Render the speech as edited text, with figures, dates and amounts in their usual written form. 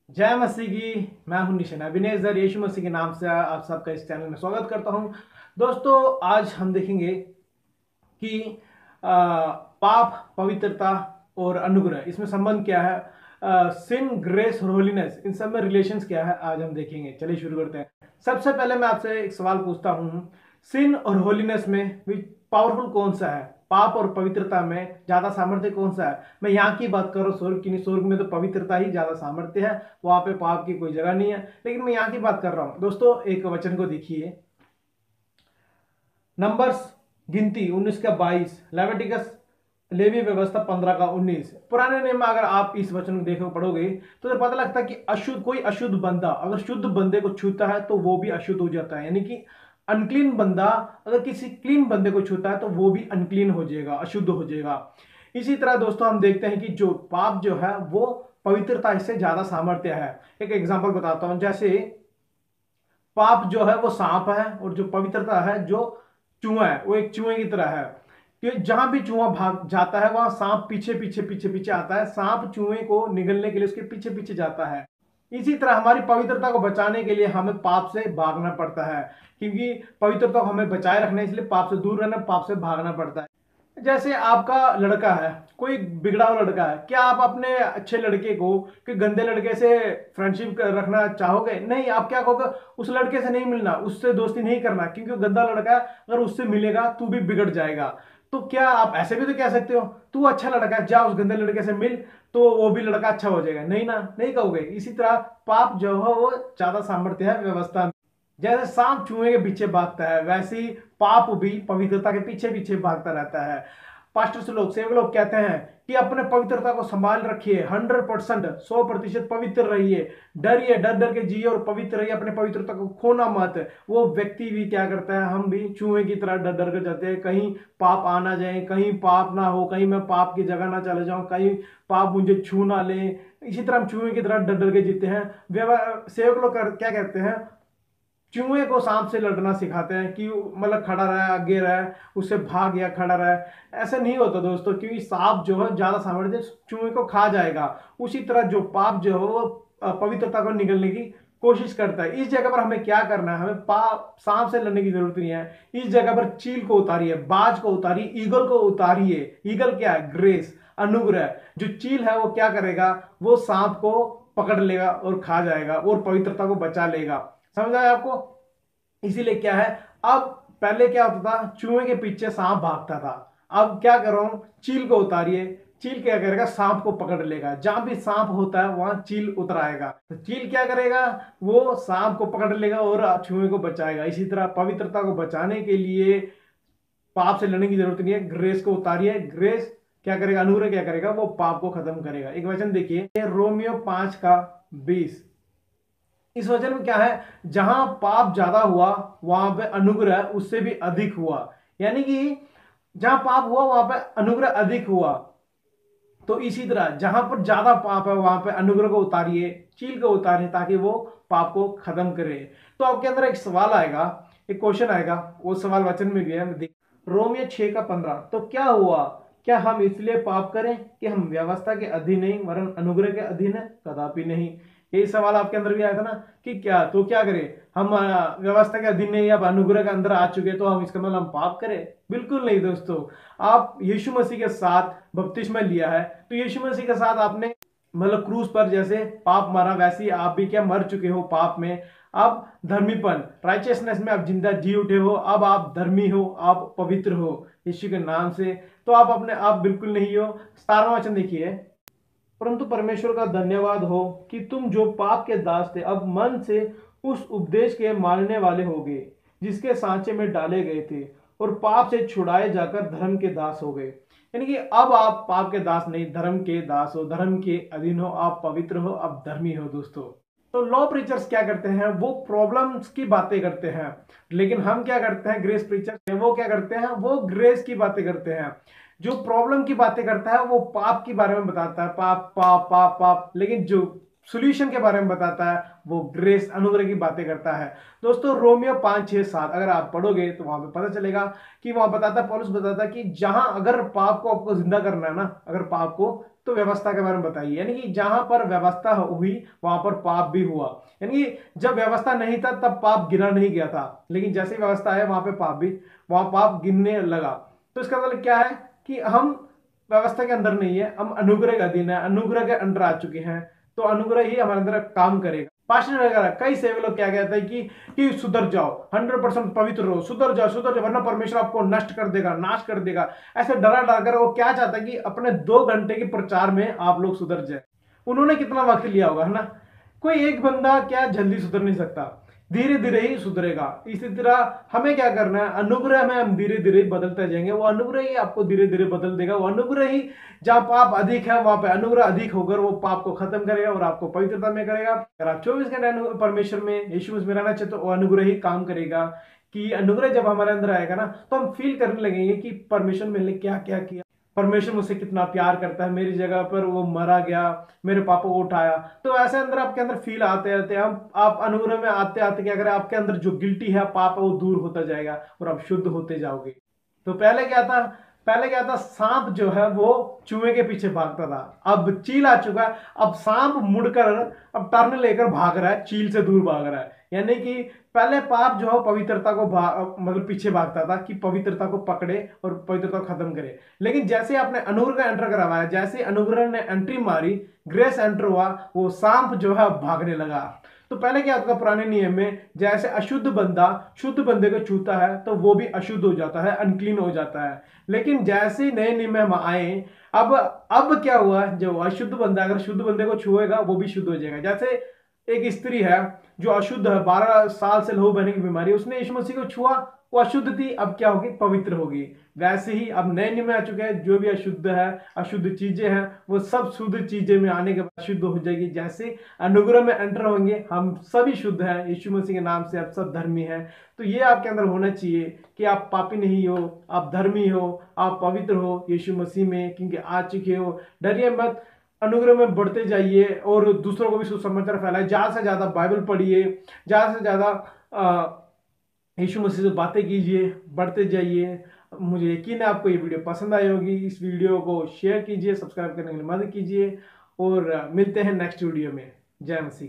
जय मसीह की। मैं हूं निशन अभिनेजर। यीशु मसीह के नाम से आप सबका इस चैनल में स्वागत करता हूं। दोस्तों, आज हम देखेंगे कि पाप, पवित्रता और अनुग्रह, इसमें संबंध क्या है। सिन, ग्रेस और होलीनेस, इन सब में रिलेशंस क्या है, आज हम देखेंगे। चलिए शुरू करते हैं। सबसे पहले मैं आपसे एक सवाल पूछता हूं, सिन और होलीनेस में पावरफुल कौन सा है? पाप और पवित्रता में ज्यादा सामर्थ्य कौन सा है? मैं यहाँ की बात कर रहा हूँ स्वर्ग की नहीं। स्वर्ग में तो पवित्रता ही ज्यादा सामर्थ्य है, वहां पे पाप की कोई जगह नहीं है। लेकिन मैं यहाँ की बात कर रहा हूँ। दोस्तों, एक वचन को देखिए, नंबर्स गिनती 19 का 22, लेविटिकस लेवी व्यवस्था 15 का 19। पुराने नियम में अगर आप इस वचन को देखो पढ़ोगे तो पता लगता है कि अशुद्ध, कोई अशुद्ध बंदा अगर शुद्ध बंदे को छूता है तो वो भी अशुद्ध हो जाता है। यानी कि अनक्लीन बंदा अगर किसी क्लीन बंदे को छूता है तो वो भी अनक्लीन हो जाएगा, अशुद्ध हो जाएगा। इसी तरह दोस्तों हम देखते हैं कि जो पाप जो है वो पवित्रता से ज्यादा सामर्थ्य है। एक एग्जाम्पल बताता हूं, जैसे पाप जो है वो सांप है और जो पवित्रता है, जो चूहा है, वो एक चूहे की तरह है कि जहां भी चूहा भाग जाता है वहां सांप पीछे पीछे पीछे पीछे आता है। सांप चूहे को निगलने के लिए उसके पीछे पीछे जाता है। इसी तरह हमारी पवित्रता को बचाने के लिए हमें पाप से भागना पड़ता है, क्योंकि पवित्रता को हमें बचाए रखना है, इसलिए पाप से दूर रहना, पाप से भागना पड़ता है। जैसे आपका लड़का है, कोई बिगड़ा हुआ लड़का है, क्या आप अपने अच्छे लड़के को कि गंदे लड़के से फ्रेंडशिप रखना चाहोगे? नहीं। आप क्या कहोगे, उस लड़के से नहीं मिलना, उससे दोस्ती नहीं करना, क्योंकि वो गंदा लड़का है, अगर उससे मिलेगा तू भी बिगड़ जाएगा। तो क्या आप ऐसे भी तो कह सकते हो, तू अच्छा लड़का है, जा उस गंदे लड़के से मिल, तो वो भी लड़का अच्छा हो जाएगा? नहीं ना, नहीं कहोगे। इसी तरह पाप जो है वो ज्यादा सामर्थ्य है व्यवस्था में। जैसे सांप चूहे के पीछे भागता है, वैसे ही पाप भी पवित्रता के पीछे पीछे भागता रहता है। पास्टर्स लोग, सेवक लोग कहते हैं कि अपने पवित्रता को संभाल रखिए, 100%, 100% पवित्र रहिए, डरिए, डर डर के जिए और पवित्र रहिए, अपने पवित्रता को खोना मत। वो व्यक्ति भी क्या करता है, हम भी चूहे की तरह डर डर कर जाते हैं, कहीं पाप आ ना जाए, कहीं पाप ना हो, कहीं मैं पाप की जगह ना चले जाऊं, कहीं पाप मुझे छू ना ले। इसी तरह हम चूहे की तरह डर डर के जीते हैं। सेवक लोग क्या कहते हैं, चूहे को सांप से लड़ना सिखाते हैं कि मतलब खड़ा रहे, आगे रहे, उससे भाग या खड़ा रहे। ऐसा नहीं होता दोस्तों, क्योंकि सांप जो है ज्यादा सामर्थ्य चूहे को खा जाएगा। उसी तरह जो पाप जो है वो पवित्रता को निगलने की कोशिश करता है। इस जगह पर हमें क्या करना है, हमें पाप सांप से लड़ने की जरूरत नहीं है। इस जगह पर चील को उतारिए, बाज को उतारिए, ईगल को उतारिए। ईगल क्या है? ग्रेस, अनुग्रह। जो चील है वो क्या करेगा, वो सांप को पकड़ लेगा और खा जाएगा और पवित्रता को बचा लेगा। समझ आया आपको? इसीलिए क्या है, अब पहले क्या होता था, चूहे के पीछे सांप भागता था। अब क्या कर रहा हूं, चील को उतारिए। चील क्या करेगा, सांप को पकड़ लेगा। जहां भी सांप होता है वहां चील उतर आएगा। तो चील क्या करेगा, वो सांप को पकड़ लेगा और चूहे को बचाएगा। इसी तरह पवित्रता को बचाने के लिए पाप से लड़ने की जरूरत नहीं है, ग्रेस को उतारिए। ग्रेस क्या करेगा, अनुग्रह क्या करेगा, वो पाप को खत्म करेगा। एक वचन देखिए, रोमियो 5 का 20। इस वचन में क्या है, जहां पाप ज्यादा हुआ वहां पे अनुग्रह उससे भी अधिक हुआ। यानी कि जहां पाप हुआ वहां पे अनुग्रह अधिक हुआ। तो इसी तरह जहां पर ज्यादा पाप है वहां पे अनुग्रह को उतारिए, चील को उतारिए, ताकि वो पाप को खत्म करे। तो आपके अंदर एक सवाल आएगा, एक क्वेश्चन आएगा, वो सवाल वचन में भी है। रोमियो 6 का 15। तो क्या हुआ, क्या हम इसलिए पाप करें कि हम व्यवस्था के अधीन नहीं वरन अनुग्रह के अधीन है? कदापि नहीं। यही सवाल आपके अंदर भी आया था ना, कि क्या तो क्या करें, हम व्यवस्था के अधीन नहीं, अब अनुग्रह के अंदर आ चुके तो हम इसका मतलब हम पाप करें? बिल्कुल नहीं दोस्तों। आप यीशु मसीह के साथ बपतिस्मा लिया है, तो यीशु मसीह के साथ आपने मतलब क्रूस पर जैसे पाप मरा, वैसे ही आप भी क्या मर चुके हो पाप में। अब धर्मीपन, राइचियसनेस में आप जिंदा जी उठे हो। अब आप धर्मी हो, आप पवित्र हो यीशु के नाम से। तो आप अपने आप बिल्कुल नहीं हो। 17वां वचन देखिए, परंतु परमेश्वर का धन्यवाद हो कि तुम जो पाप के दास थे अब मन से उस उपदेश के मानने वाले हो गए जिसके सांचे में डाले गए थे, और पाप से छुड़ाए जाकर धर्म के दास हो गए। यानी कि अब आप पाप के दास नहीं, धर्म के दास हो, धर्म के अधीन हो, आप पवित्र हो, आप धर्मी हो दोस्तों। तो लॉ प्रीचर्स क्या करते हैं, वो प्रॉब्लम्स की बातें करते हैं। लेकिन हम क्या करते हैं, ग्रेस प्रीचर्स, वो क्या करते हैं, वो ग्रेस की बातें करते हैं। जो प्रॉब्लम की बातें करता है वो पाप के बारे में बताता है, पाप पाप पाप पाप। लेकिन जो सोल्यूशन के बारे में बताता है, वो ग्रेस अनुग्रह की बातें करता है। दोस्तों रोमियो 5-6-7 अगर आप पढ़ोगे तो वहां पे पता चलेगा कि वहां बताता है, पौलुस बताता है कि जहां अगर पाप को आपको जिंदा करना है ना, अगर पाप को, तो व्यवस्था के बारे में बताइए। यानी कि जहां पर व्यवस्था हुई वहां पर पाप भी हुआ। यानी कि जब व्यवस्था नहीं था तब पाप गिना नहीं गया था, लेकिन जैसे व्यवस्था है वहां पे पाप भी, वहां पाप गिनने लगा। तो इसका मतलब क्या है कि हम व्यवस्था के अंदर नहीं है, हम अनुग्रह के अधीन है, अनुग्रह के अंडर आ चुके हैं। तो अनुग्रह ही हमारे अंदर काम करेगा। पास्टर वगैरह कई सेवक लोग क्या कहते हैं कि सुधर जाओ, 100% पवित्र रहो, सुधर जाओ वरना परमेश्वर आपको नष्ट कर देगा, नाश कर देगा। ऐसे डरा डरा कर वो क्या चाहता है कि अपने 2 घंटे के प्रचार में आप लोग सुधर जाए। उन्होंने कितना वक्त लिया होगा, है ना। कोई एक बंदा क्या जल्दी सुधर नहीं सकता, धीरे धीरे ही सुधरेगा। इसी तरह हमें क्या करना है, अनुग्रह में हम धीरे धीरे बदलते जाएंगे, वो अनुग्रह ही आपको धीरे धीरे बदल देगा। वो अनुग्रह ही, जहां पाप अधिक है वहां पे अनुग्रह अधिक होकर वो पाप को खत्म करेगा और आपको पवित्रता में करेगा। अगर आप 24 घंटे परमेश्वर में, यीशु मसीह में रहना चाहते तो वो अनुग्रह ही काम करेगा। कि अनुग्रह जब हमारे अंदर आएगा ना, तो हम फील करने लगेंगे कि परमेश्वर ने क्या क्या किया, परमेश्वर मुझसे कितना प्यार करता है, मेरी जगह पर वो मरा गया, मेरे पापा को उठाया। तो ऐसे अंदर आपके अंदर फील आते आते हम, आप अनुग्रह में आते आते क्या करें, आपके अंदर जो गिल्टी है, पाप है, वो दूर होता जाएगा और आप शुद्ध होते जाओगे। तो पहले क्या था, सांप जो है वो चूहे के पीछे भागता था, अब चील आ चुका है। अब सांप मुड़कर अब टर्न लेकर भाग रहा है, चील से दूर भाग रहा है। यानी कि पहले पाप जो है पवित्रता को मतलब पीछे भागता था कि पवित्रता को पकड़े और पवित्रता को खत्म करे। लेकिन जैसे आपने अनुग्रह का एंटर करवाया, जैसे अनुग्रह ने एंट्री मारी, ग्रेस एंटर हुआ, वो सांप जो है भागने लगा। तो पहले क्या होता था पुराने नियम में, जैसे अशुद्ध बंदा शुद्ध बंदे को छूता है तो वो भी अशुद्ध हो जाता है, अनक्लीन हो जाता है। लेकिन जैसे नए नियम में आए, अब क्या हुआ, जो अशुद्ध बंदा अगर शुद्ध बंदे को छुएगा वो भी शुद्ध हो जाएगा। जैसे एक स्त्री है जो अशुद्ध है, 12 साल से लहू बहने की बीमारी, उसने यीशु मसीह को छुआ, वो अशुद्ध थी, अब क्या होगी, पवित्र होगी। वैसे ही अब नए नियम में आ चुके हैं, जो भी अशुद्ध है, अशुद्ध चीजें हैं, वो सब शुद्ध चीजें में आने के बाद शुद्ध हो जाएगी। जैसे अनुग्रह में एंटर होंगे, हम सभी शुद्ध हैं यीशु मसीह के नाम से, आप सब धर्मी हैं। तो ये आपके अंदर होना चाहिए कि आप पापी नहीं हो, आप धर्मी हो, आप पवित्र हो यीशु मसीह में, क्योंकि आ चुके हो। डरिए मत, अनुग्रह में बढ़ते जाइए और दूसरों को भी सुसमाचार फैलाए। ज्यादा से ज्यादा बाइबल पढ़िए, ज्यादा से ज्यादा यीशु मसीह से बातें कीजिए, बढ़ते जाइए। मुझे यकीन है आपको ये वीडियो पसंद आई होगी। इस वीडियो को शेयर कीजिए, सब्सक्राइब करने के लिए मदद कीजिए और मिलते हैं नेक्स्ट वीडियो में। जय मसीह।